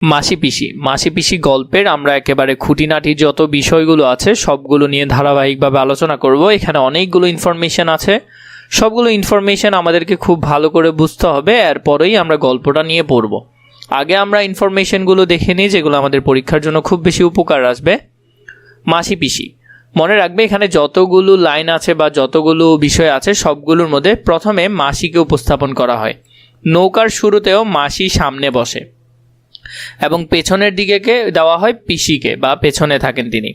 মাসি পিসি গল্পের আমরা একেবারে খুঁটিনাটি যত বিষয়গুলো আছে সবগুলো নিয়ে ধারাবাহিকভাবে আলোচনা করব। এখানে অনেকগুলো ইনফরমেশন আছে, সবগুলো ইনফরমেশন আমাদেরকে খুব ভালো করে বুঝতে হবে, এরপরেই আমরা গল্পটা নিয়ে পড়ব। আগে আমরা ইনফরমেশনগুলো দেখে নিই যেগুলো আমাদের পরীক্ষার জন্য খুব বেশি উপকার আসবে। মাসি পিসি, মনে রাখবে এখানে যতগুলো লাইন আছে বা যতগুলো বিষয় আছে সবগুলোর মধ্যে প্রথমে মাসিকে উপস্থাপন করা হয়। নৌকার শুরুতেও মাসি সামনে বসে এবং পেছনের দিকে দেওয়া হয় পিসিকে, বা পেছনে থাকেন তিনি।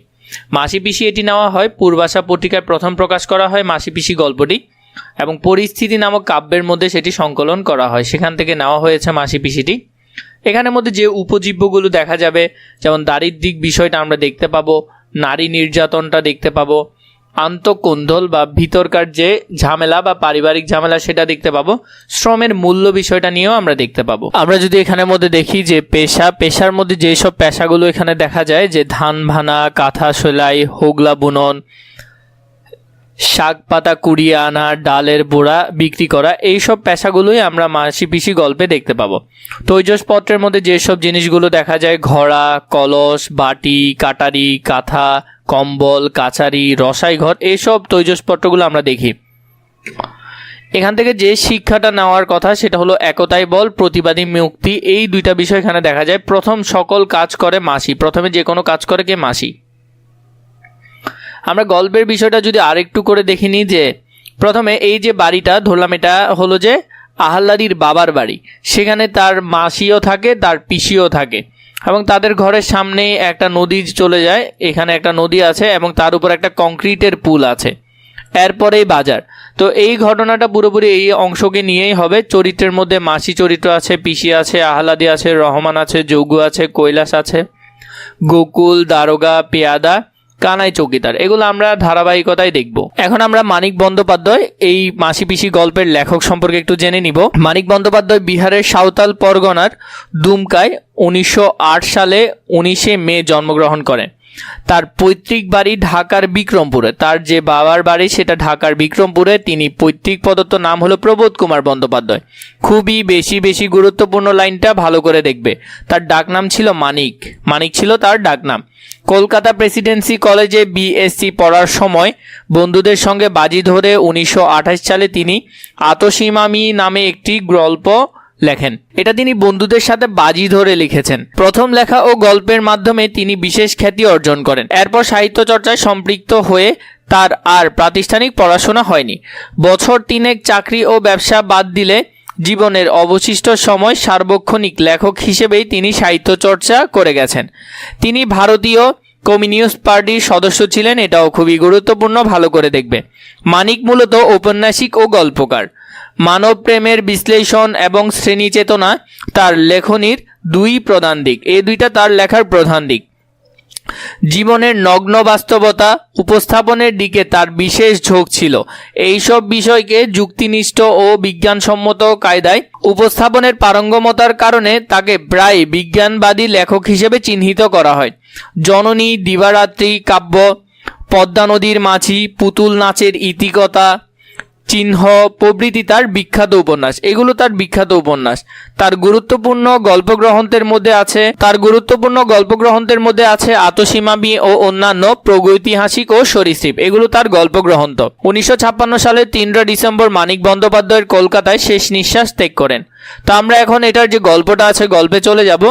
মাসি পিসি এটি নেওয়া হয় পূর্বাশা পত্রিকায় প্রথম প্রকাশ করা হয় মাসি পিসি গল্পটি, এবং পরিস্থিতি নামক কাব্যের মধ্যে সেটি সংকলন করা হয়, সেখান থেকে নেওয়া হয়েছে মাসি পিসিটি। এখানের মধ্যে যে উপজীব্যগুলো দেখা যাবে, যেমন দারিদ্রিক বিষয়টা আমরা দেখতে পাবো, নারী নির্যাতনটা দেখতে পাবো, আন্তঃকোন্দল বা ভিতরকার যে ঝামেলা বা পারিবারিক ঝামেলা সেটা দেখতে পাবো, শ্রমের মূল্য বিষয়টা নিয়েও আমরা দেখতে পাবো। আমরা যদি এখানের মধ্যে দেখি যে পেশার মধ্যে যেসব পেশাগুলো এখানে দেখা যায়, যে ধান ভানা, কাঁথা সেলাই, হোগলা বুনন, শাক পাতা কুড়িয়ে আনা, ডালের বোড়া বিক্রি করা, এইসব পেশাগুলোই আমরা মাসি পিসি গল্পে দেখতে পাবো। তৈজসপত্রের মধ্যে যেসব জিনিসগুলো দেখা যায়, ঘড়া, কলস, বাটি, কাটারি, কাঁথা, কম্বল, কাচারি, রসাই ঘর, এইসব তৈজসপত্রগুলো আমরা দেখি। এখান থেকে যে শিক্ষাটা নেওয়ার কথা সেটা হলো একতাই বল, প্রতিবাদী মুক্তি, এই দুইটা বিষয় এখানে দেখা যায়। প্রথম সকল কাজ করে মাসি, প্রথমে যে কোনো কাজ করে কে? মাসি। আমরা গল্পের বিষয়টা যদি আরেকটু করে দেখে নিই, যে প্রথমে এই যে বাড়িটা ধরলাম, এটা হলো যে আহ্লাদির বাবার বাড়ি, সেখানে তার মাসিও থাকে, তার পিসিও থাকে, এবং তাদের ঘরের সামনে একটা নদী চলে যায়, এখানে একটা নদী আছে এবং তার উপর একটা কংক্রিটের পুল আছে, এরপরেই বাজার। তো এই ঘটনাটা পুরোপুরি এই অংশকে নিয়েই হবে। চরিত্রের মধ্যে মাসি চরিত্র আছে, পিসি আছে, আহ্লাদি আছে, রহমান আছে, যোগু আছে, কৈলাস আছে, গোকুল, দারোগা, পেয়াদা, কানাই চৌকিদার, এগুলো আমরা ধারাবাহিকতায় দেখব। এখন আমরা মানিক বন্দ্যোপাধ্যায় এই মাসি পিসি গল্পের লেখক সম্পর্কে একটু জেনে নিব। মানিক বন্দ্যোপাধ্যায় বিহারের সাঁওতাল পরগনার দুমকায় 1908 সালে 19শে মে জন্মগ্রহণ করেন। তার পৈতৃক বাড়ি ঢাকার বিক্রমপুরে, তার যে বাবার বাড়ি সেটা ঢাকার বিক্রমপুরে। তিনি পৈতৃক প্রদত্ত নাম হলো প্রবোধ কুমার বন্দ্যোপাধ্যায়। খুবই বেশি গুরুত্বপূর্ণ লাইনটা ভালো করে দেখবে। তার ডাকনাম ছিল মানিক, মানিক ছিল তার ডাকনাম। কলকাতা প্রেসিডেন্সি কলেজে বিএসসি পড়ার সময় বন্ধুদের সঙ্গে বাজি ধরে 1928 সালে তিনি আতসীমামি নামে একটি গল্প লেখেন। এটা তিনি বন্ধুদের সাথে বাজি ধরে লিখেছেন। প্রথম লেখা ও গল্পের মাধ্যমে তিনি বিশেষ খ্যাতি অর্জন করেন। এরপর সাহিত্য চর্চায় সম্পৃক্ত হয়ে তার আর প্রাতিষ্ঠানিক পড়াশোনা হয়নি। বছর তিনেক চাকরি ও ব্যবসা বাদ দিলে জীবনের অবশিষ্ট সময় সার্বক্ষণিক লেখক হিসেবেই তিনি সাহিত্য চর্চা করে গেছেন। তিনি ভারতীয় কমিউনিস্ট পার্টির সদস্য ছিলেন, এটাও খুবই গুরুত্বপূর্ণ, ভালো করে দেখবে। মানিক মূলত ঔপন্যাসিক ও গল্পকার। মানব প্রেমের বিশ্লেষণ এবং শ্রেণী চেতনা তার লেখনীর দুই প্রধান দিক, এই দুইটা তার লেখার প্রধান দিক। জীবনের নগ্ন বাস্তবতা উপস্থাপনের দিকে তার বিশেষ ঝোঁক ছিল। এইসব বিষয়কে যুক্তিনিষ্ঠ ও বিজ্ঞানসম্মত কায়দায় উপস্থাপনের পারঙ্গমতার কারণে তাকে প্রায় বিজ্ঞানবাদী লেখক হিসেবে চিহ্নিত করা হয়। জননী, দিবারাত্রি কাব্য, পদ্মা নদীর মাঝি, পুতুল নাচের ইতিকথা, চিহ্ন প্রভৃতি তার বিখ্যাত উপন্যাস, এগুলো তার বিখ্যাত উপন্যাস। তার গুরুত্বপূর্ণ গল্পগ্রন্থের মধ্যে আছে আতসীমামি ও অন্যান্য প্রাগৈতিহাসিক ও সরীসৃপ, এগুলো তার গল্পগ্রন্থ। 1956 সালের 3 ডিসেম্বর মানিক বন্দ্যোপাধ্যায়ের কলকাতায় শেষ নিঃশ্বাস ত্যাগ করেন। তো আমরা এখন এটার যে গল্পটা আছে গল্পে চলে যাব।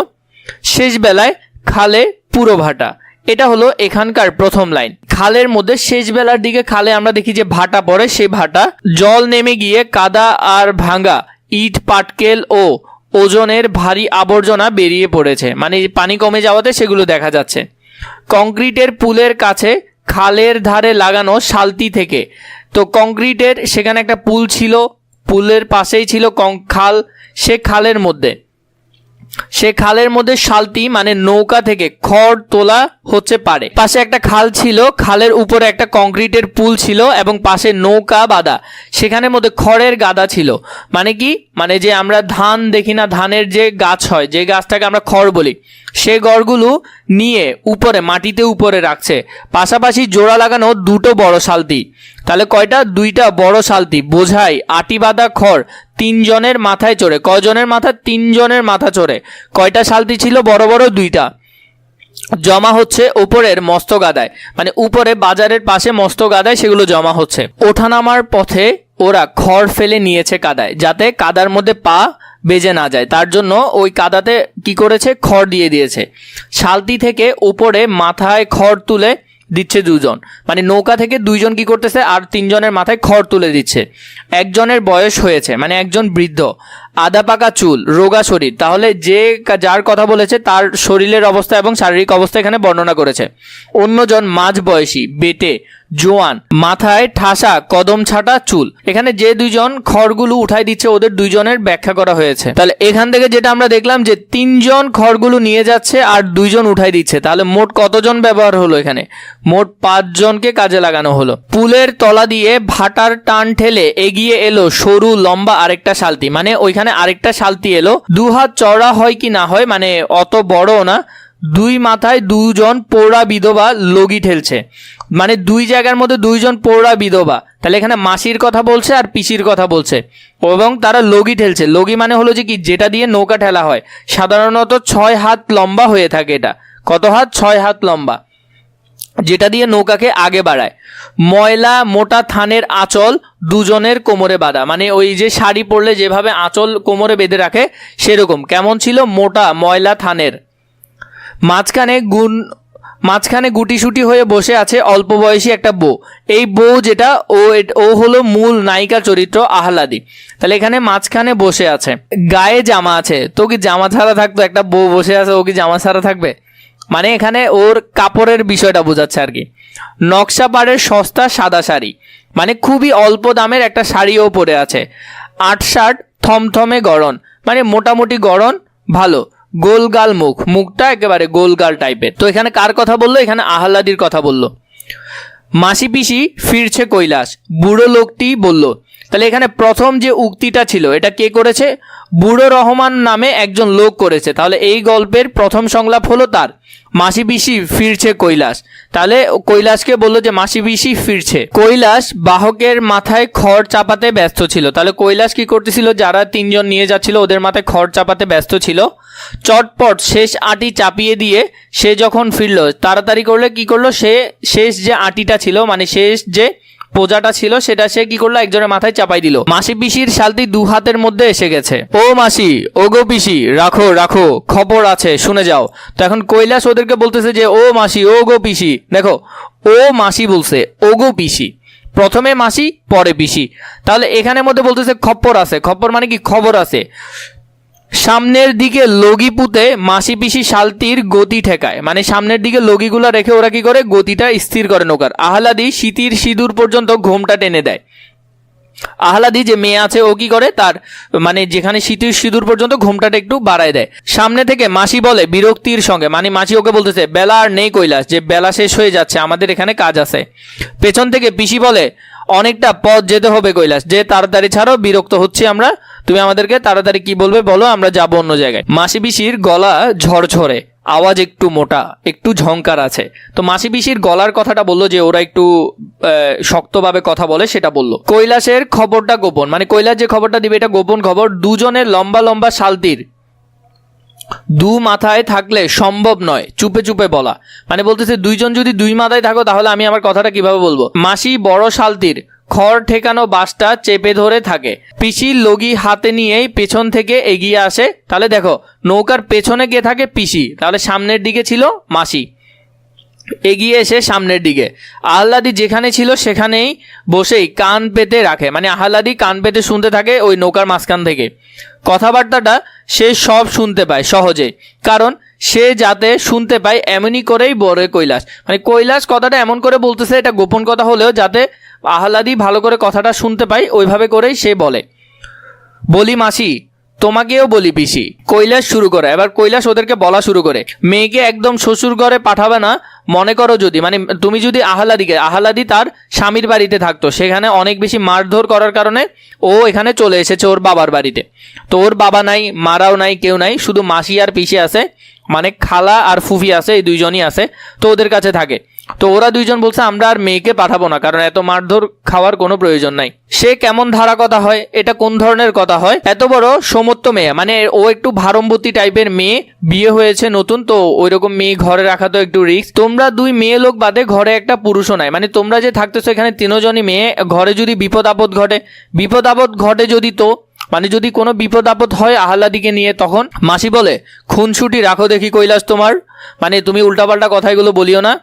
শেষ বেলায় খালে পুরো ভাটা, এটা হলো এখানকার প্রথম লাইন। খালের মধ্যে শেষ বেলার দিকে খালে আমরা দেখি যে ভাটা পড়ে, সেই ভাটা জল নেমে গিয়ে কাদা আর ভাঙা ইট, পাটকেল ও ওজনের ভারী আবর্জনা বেরিয়ে পড়েছে, মানে পানি কমে যাওয়াতে সেগুলো দেখা যাচ্ছে। কংক্রিটের পুলের কাছে খালের ধারে লাগানো শালতি থেকে, তো কংক্রিটের সেখানে একটা পুল ছিল, পুলের পাশেই ছিল খাল, সে খালের মধ্যে শালতি মানে নৌকা থেকে খড় তোলা হচ্ছে পারে। পাশে একটা খাল ছিল, খালের উপরে একটা কংক্রিটের পুল ছিল এবং পাশে নৌকা বাঁধা, সেখানের মধ্যে খড়ের গাদা ছিল। মানে কি, মানে যে আমরা ধান দেখি না, ধানের যে গাছ হয়, যে গাছটাকে আমরা খড় বলি, সে গড়গুলো নিয়ে উপরে মাটিতে উপরে রাখছে, পাশাপাশি জোড়া লাগানো দুটো বড় শালতি। তাহলে কয়টা? দুইটা বড় শালতি, বোঝাই আটি বাঁধা খড় 3 জনের মাথায় চড়ে। কয়জনের মাথা? 3 জনের মাথা চড়ে। কয়টা শালতি ছিল? বড় বড় দুইটা। জমা হচ্ছে উপরের মস্ত গাদায়, মানে উপরে বাজারের পাশে মস্ত গাদায় সেগুলো জমা হচ্ছে। ওঠানামার পথে ওরা খড় ফেলে নিয়েছে কাদায়, যাতে কাদার মধ্যে পা বেজে না যায়, তার জন্য ওই কাদাতে কি করেছে? খড় দিয়ে দিয়েছে। শালতি থেকে উপরে মাথায় খড় তুলে দিচ্ছে 2 জন, মানে নৌকা থেকে 2 জন কি করতেছে? আর 3 জনের মাথায় খড় তুলে দিচ্ছে। একজনের বয়স হয়েছে, মানে একজন বৃদ্ধ, আধা পাকা চুল, রোগা শরীর। তাহলে যার কথা বলেছে তার শরীরের অবস্থা এবং শারীরিক অবস্থা এখানে বর্ণনা করেছে। অন্যজন মাঝ বয়সী, বেটে, জোয়ান, মাথায় ঠাসা কদম ছাটা চুল। এখানে যে 2 জন খড়গুলো উঠাই দিচ্ছে ওদের 2 জনের ব্যাখ্যা করা হয়েছে। তাহলে এখান থেকে যেটা আমরা দেখলাম যে 3 জন খড়গুলো নিয়ে যাচ্ছে আর 2 জন উঠাই দিচ্ছে। তাহলে মোট কতজন ব্যবহার হলো? এখানে মোট 5 জনকে কাজে লাগানো হলো। পুলের তলা দিয়ে ভাটার টান ঠেলে এগিয়ে এলো সরু লম্বা আরেকটা শালতি, মানে ওইখানে আরেকটা শালতি এলো। 2 হাত চওড়া হয় কি না হয়, মানে অত বড় না। 2 মাথায় 2 জন পৌড়া বিধবা লগি ঠেলছে, মানে 2 জায়গার মধ্যে 2 জন পৌড়া বিধবা। তাহলে এখানে মাসির কথা বলছে আর পিসির কথা বলছে, এবং তারা লগি ঠেলছে। লগি মানে হলো যে কি? যেটা দিয়ে নৌকা ঠেলা হয়। সাধারণত 6 হাত লম্বা হয়ে থাকে। এটা কত হাত? 6 হাত লম্বা, যেটা দিয়ে নৌকাকে আগে বাড়ায়। ময়লা মোটা থানের আঁচল 2 জনের কোমরে বাঁধা, মানে ওই যে শাড়ি পরলে যেভাবে আঁচল কোমরে বেঁধে রাখে সেরকম। কেমন ছিল? মোটা ময়লা থানের। মাঝখানে গুটিসুটি হয়ে বসে আছে অল্প বয়সী একটা বউ। এই বউ যেটা, ও হলো মূল নায়িকা চরিত্র আহ্লাদি। তাহলে এখানে মাঝখানে বসে আছে, গায়ে জামা আছে। তো কি জামা ছাড়া থাকতো? একটা বউ বসে আছে, ও কি জামা ছাড়া থাকবে? মানে এখানে ওর কাপড়ের বিষয়টা বোঝাচ্ছে আর কি। নকশা পাড়ের সস্তা সাদা শাড়ি, মানে খুবই অল্প দামের একটা শাড়িও পরে আছে। 8 শার্ট থমথমে গড়ন, মানে মোটামুটি গড়ন, ভালো। গোলগাল মুখটা একেবারে গোলগাল টাইপের। তো এখানে কার কথা বললো? এখানে আহ্লাদির কথা বললো। মাসি পিসি ফিরছে কৈলাস, বুড়ো লোকটি বলল। তাহলে এখানে প্রথম যে উক্তিটা ছিল এটা কে করেছে? বুড়ো রহমান নামে একজন লোক করেছে। তাহলে এই গল্পের প্রথম সংলাপ হলো তার, মাসি পিসি ফিরছে কৈলাস। তাহলে কৈলাসকে বললো যে মাসি পিসি ফিরছে। কৈলাস বাহকের মাথায় খড় চাপাতে ব্যস্ত ছিল। তাহলে কৈলাস কি করতেছিল? যারা 3 জন নিয়ে যাচ্ছিল ওদের মাথায় খড় চাপাতে ব্যস্ত ছিল। চটপট শেষ আটি চাপিয়ে দিয়ে সে যখন ফিরলো, তাড়াতাড়ি করলে কি করলো? সে শেষ যে আটিটা ছিল, মানে শেষ যে পোজাটা ছিল, সেটা সে কি করলো? একজনের মাথায় চাপাই দিল। মাসি পিসির শালতি 2 হাতের মধ্যে এসে গেছে। ও মাসি, ও গো পিসি, রাখো রাখো, খবর আছে, শুনে যাও। তো এখন কৈলাস ওদেরকে বলতেছে যে ও মাসি, ও গো পিসি। দেখো, ও মাসি বলছে, ও গো পিসি, প্রথমে মাসি পরে পিসি। তাহলে এখানের মধ্যে বলতেছে খপ্পর আছে। খপ্পর মানে কি? খবর আছে। সামনের দিকে লগি পুঁতে মাসি পিসি শালতির গতি ঠেকায়, মানে সামনের দিকে লগিগুলো রেখে ওরা কি করে? গতিটা স্থির করে নৌকার। আহ্লাদি শীতির সিঁদুর পর্যন্ত ঘোমটা টেনে দেয়। আহ্লাদি যে মেয়ে আছে ও কি করে? তার মানে যেখানে শীতের সিঁদুর পর্যন্ত ঘোমটাটা একটু বাড়ায় দেয়। সামনে থেকে মাসি বলে বিরক্তির সঙ্গে, মানে মাসি ওকে বলতেছে বেলা আর নেই কৈলাস, যে বেলা শেষ হয়ে যাচ্ছে, আমাদের এখানে কাজ আছে। পেছন থেকে পিসি বলে অনেকটা পথ যেতে হবে কৈলাস, যে তাড়াতাড়ি ছাড়ো, বিরক্ত হচ্ছি আমরা, তুমি আমাদেরকে তাড়াতাড়ি কি বলবে বলো, আমরা যাবো অন্য জায়গায়। মাসি পিসির গলা ঝরঝরে, আওয়াজ একটু মোটা, একটু ঝংকার আছে। তো মাসি পিসির গলার কথাটা বললো যে ওরা একটু শক্তভাবে কথা বলে, সেটা বললো। কৈলাসের খবরটা গোপন, মানে কৈলাস যে খবরটা দিবে এটা গোপন খবর। 2 জনের লম্বা লম্বা শালতির 2 মাথায় থাকলে সম্ভব নয় চুপে চুপে বলা, মানে বলতেছে 2 জন যদি 2 মাথায় থাকো তাহলে আমি আমার কথাটা কিভাবে বলবো। মাসি বড় শালতির খড় ঠেকানো বাঁশটা চেপে ধরে থাকে। পিসির লগি হাতে নিয়েই পেছন থেকে এগিয়ে আসে। তাহলে দেখো, নৌকার পেছনে কে থাকে? পিসি। তাহলে সামনের দিকে ছিল মাসি, এগিয়ে এসে সামনের দিকে। আহ্লাদি যেখানে ছিল সেখানেই বসেই কান পেতে রাখে, মানে আহ্লাদি কান পেতে শুনতে থাকে ওই নৌকার মাঝখান থেকে। কথাবার্তাটা সে সব শুনতে পায় সহজে, কারণ সে যাতে শুনতে পায় এমনই করেই বলে কৈলাস। মানে কৈলাস কথাটা এমন করে বলতেছে, এটা গোপন কথা হলেও যাতে আহ্লাদি ভালো করে কথাটা শুনতে পায় ওইভাবে করেই সে বলে। বলি মাসি, তোমাকেও বলি পিসি। কৈলাস শুরু করে। এবার কৈলাস ওদেরকে বলা শুরু করে, মেয়েকে একদম শ্বশুর ঘরে পাঠাবে না। মনে করো যদি, মানে তুমি যদি আহ্লাদি তার স্বামীর বাড়িতে থাকতো, সেখানে অনেক বেশি মারধর করার কারণে ও এখানে চলে এসেছে ওর বাবার বাড়িতে। তো ওর বাবা নাই, মারাও নাই, কেউ নাই, শুধু মাসি আর পিসি আছে। মানে খালা আর ফুফি আছে, এই দুইজনই আছে, তো ওদের কাছে থাকে। তো ওরা দুইজন বলছে আমরা আর মেয়েকে পাঠাবো না, কারণ এত মারধর খাওয়ার কোনো প্রয়োজন নাই। সে কেমন ধারা কথা হয়, এটা কোন ধরনের কথা হয়? এত বড় সমত্ব মেয়ে, মানে ও একটু ভারমবতী টাইপের মেয়ে, বিয়ে হয়েছে নতুন, তো ওই রকম মেয়ে ঘরে রাখা তো একটু রিস্ক। তোমরা দুই মেয়ে লোক বাদে ঘরে একটা পুরুষও নাই, মানে তোমরা যে থাকতেছো এখানে তিনজনই মেয়ে, ঘরে যদি বিপদ আপদ ঘটে যদি, তো মানে যদি কোনো বিপদ আপদ হয় আহ্লাদিকে নিয়ে, তখন মাসি বলে খুনসুটি রাখো দেখি কৈলাস তোমার, মানে তুমি উল্টাপাল্টা কথাগুলো বলিও না,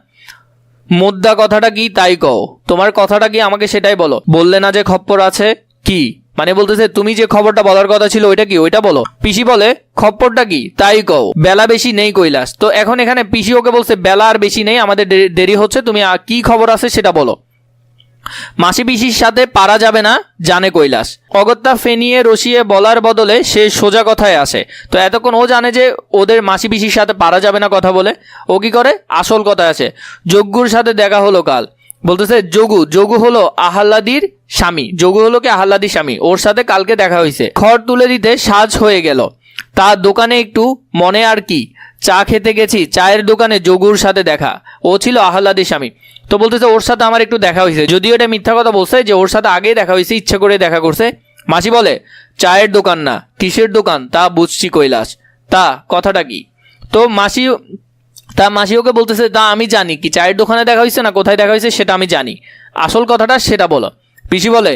মুদ্রা কথাটা কি তাই কও, তোমার কথাটা কি আমাকে সেটাই বলো। বললে না যে খপ্পর আছে কি, মানে বলতেছে তুমি যে খবরটা বলার কথা ছিল ওইটা কি, ওইটা বলো। পিসি বলে খপ্পরটা কি তাই কও, বেলা বেশি নেই কৈলাস। তো এখন এখানে পিসি ওকে বলছে বেলা আর বেশি নেই, আমাদের দেরি হচ্ছে, তুমি কি খবর আছে সেটা বলো। মাসি পিসির সাথে পারা যাবে না জানে কৈলাস, অগত্যা ফেনিয়ে রসিয়ে বলার বদলে সে সোজা কথায় আসে। তো এতক্ষণ ও জানে যে ওদের মাসি পিসির সাথে পারা যাবে না কথা বলে, ও কি করে আসল কথায় আসে। যজ্ঞুর সাথে দেখা হলো কাল, বলতেছে যোগু হলো আহ্লাদির স্বামী, যোগু হলো কি আহ্লাদির স্বামী, ওর সাথে কালকে দেখা হয়েছে। খড় তুলে দিতে সাজ হয়ে গেল, তার দোকানে একটু মনে আর কি, চা খেতে গেছি, চায়ের দোকানে যোগুর সাথে দেখা, ও ছিল আহ্লাদির স্বামী। তো বলতেছে ওর সাথে আমার একটু দেখা হয়েছে, যদিও এটা মিথ্যা কথা বলছে যে ওর সাথে আগেই দেখা হয়েছে, ইচ্ছে করে দেখা করছে। মাসি বলে চায়ের দোকান না কিসের দোকান তা বুঝছি কৈলাস, তা কথাটা কি। তো মাসি ওকে বলতেছে তা আমি জানি, কি চায়ের দোকানে দেখা হয়েছে না কোথায় দেখা হয়েছে সেটা আমি জানি, আসল কথাটা সেটা বলো। পিসি বলে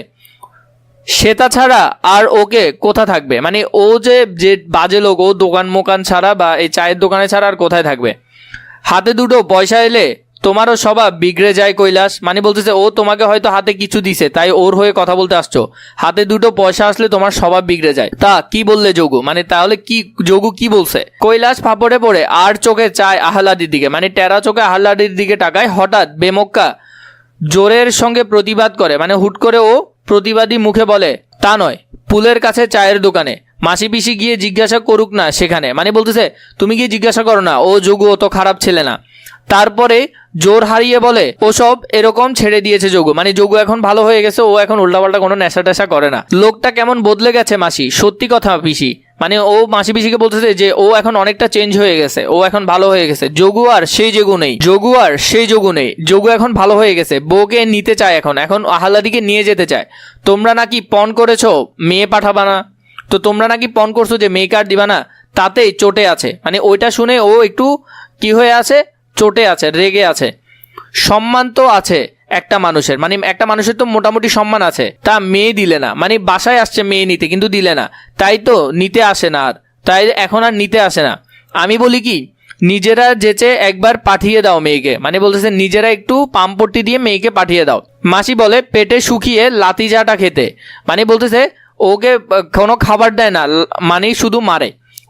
সেটা ছাড়া আর ওকে কোথা থাকবে, মানে ও যে বাজে লোক, ও দোকান মোকান ছাড়া বা এই চায়ের দোকানে ছাড়া আর কোথায় থাকবে। হাতে দুটো পয়সা এলে তোমারও স্বভাব বিগড়ে যায় কৈলাস, মানে বলতেছে ও তোমাকে হয়তো হাতে কিছু দিছে তাই ওর হয়ে কথা বলতে আসছো, হাতে দুটো পয়সা আসলে তোমার স্বভাব বিগড়ে যায়। তা কি বললে যোগু, মানে তাহলে কি যোগু কি বলছে। কৈলাস ফাপড়ে পড়ে আর চোখে চায় আহ্লাদির দিকে, মানে টেরা চোখে আহ্লাদির দিকে তাকায়। হঠাৎ বেমক্কা জোরের সঙ্গে প্রতিবাদ করে, মানে হুট করে ও প্রতিবাদী মুখে বলে তা নয়, পুলের কাছে চায়ের দোকানে। মাসি পিসি গিয়ে জিজ্ঞাসা করুক না সেখানে, মানে বলতেছে তুমি গিয়ে জিজ্ঞাসা করো না, ও যোগু ও তো খারাপ ছেলে না। তারপরে জোর হারিয়ে বলে ওসব এরকম ছেড়ে দিয়েছে যোগু, মানে যোগু এখন ভালো হয়ে গেছে, ও এখন উল্টাপাল্টা কোনো নেশা টেশা করে না। লোকটা কেমন বদলে গেছে মাসি, সত্যি কথা পিসি, মানে ও মাসি পিসিকে বলতেছে যে ও এখন অনেকটা চেঞ্জ হয়ে গেছে, ও এখন ভালো হয়ে গেছে, যোগু আর সেই যোগু নেই, যোগু এখন ভালো হয়ে গেছে, বউকে নিতে চায়, এখন আহ্লাদিকে নিয়ে যেতে চায়। তোমরা নাকি পণ করেছো মেয়ে পাঠাবা না, তো তোমরা নাকি পণ করছো যে মেয়ে কার্ড দিবা না, তাতেই চটে আছে, মানে ওইটা শুনে ও একটু কি হয়ে আছে, চটে আছে, রেগে আছে। সম্মান তো আছে একটা মানুষের, মানে একটা মানুষের তো মোটামুটি সম্মান আছে, তা মেয়ে দিলে না, মানে বাসায় আসছে মেয়ে নিতে কিন্তু দিলে না, তাই তো নিতে আসে না, আর তাই এখন আর নিতে আসে না। আমি বলি কি নিজেরা যেচে একবার পাঠিয়ে দাও মেয়েকে, মানে বলতেছে নিজেরা একটু পাম্পট্টি দিয়ে মেয়েকে পাঠিয়ে দাও। মাসি বলে পেটে শুকিয়ে লাতি জাটা খেতে, মানে বলতেছে ওকে কোনো খাবার দেয় না, মানে শুধু মারে,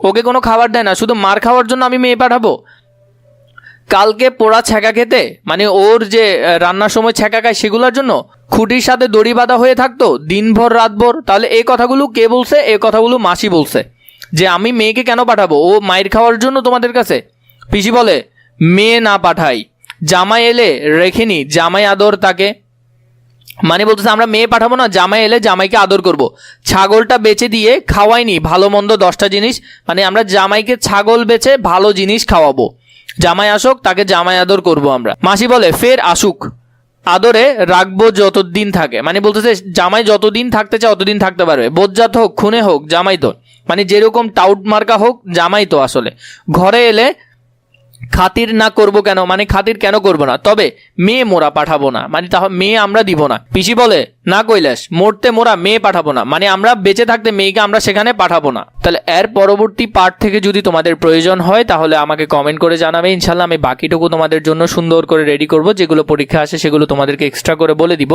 ওকে কোনো খাবার দেয় না, শুধু মার খাওয়ার জন্য আমি মেয়ে পাঠাবো। কালকে পোড়া ছ্যাঁকা খেতে, মানে ওর যে রান্নার সময় ছ্যাঁকা খায় সেগুলোর জন্য খুঁটির সাথে দড়ি বাঁধা হয়ে থাকতো দিনভর রাতভর। তাহলে এই কথাগুলো কে বলছে, এই কথাগুলো মাসি বলছে যে আমি মেয়েকে কেন পাঠাবো, ও মায়ের খাওয়ার জন্য তোমাদের কাছে। পিসি বলে মেয়ে না পাঠাই, জামাই এলে রেখেনি জামাই আদর তাকে, মানে বলতেছে আমরা মেয়ে পাঠাবো না, জামাই এলে জামাইকে আদর করব। ছাগলটা বেচে দিয়ে খাওয়াইনি ভালো মন্দ 10টা জিনিস, মানে আমরা জামাইকে ছাগল বেচে ভালো জিনিস খাওয়াবো, জামাই আসুক তাকে জামাই আদর করব আমরা। মাসি বলে ফের আসুক, আদরে রাখবো যতদিন থাকে, মানে বলতেছে জামাই যতদিন থাকতে চায় অতদিন থাকতে পারবে, বজ্জাত হোক খুনে হোক জামাই তো, মানে যেরকম টাউট মার্কা হোক জামাই তো আসলে। ঘরে এলে খাতির না করব কেন, মানে খাতির কেন করব না, তবে মেয়ে মোরা পাঠাবো না, মানে তাহলে মেয়ে আমরা দিব না। পিসি বলে না কৈলাস, মরতে মোরা মেয়ে পাঠাবো না, মানে আমরা বেঁচে থাকতে মেয়েকে আমরা সেখানে পাঠাবো না। তাহলে এর পরবর্তী পার্ট থেকে যদি তোমাদের প্রয়োজন হয় তাহলে আমাকে কমেন্ট করে জানাবে, ইনশাল্লাহ আমি বাকিটুকু তোমাদের জন্য সুন্দর করে রেডি করব, যেগুলো পরীক্ষা আসে সেগুলো তোমাদেরকে এক্সট্রা করে বলে দিব।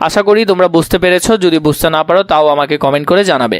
আশা করি তোমরা বুঝতে পেরেছো, যদি বুঝতে না পারো তাও আমাকে কমেন্ট করে জানাবে।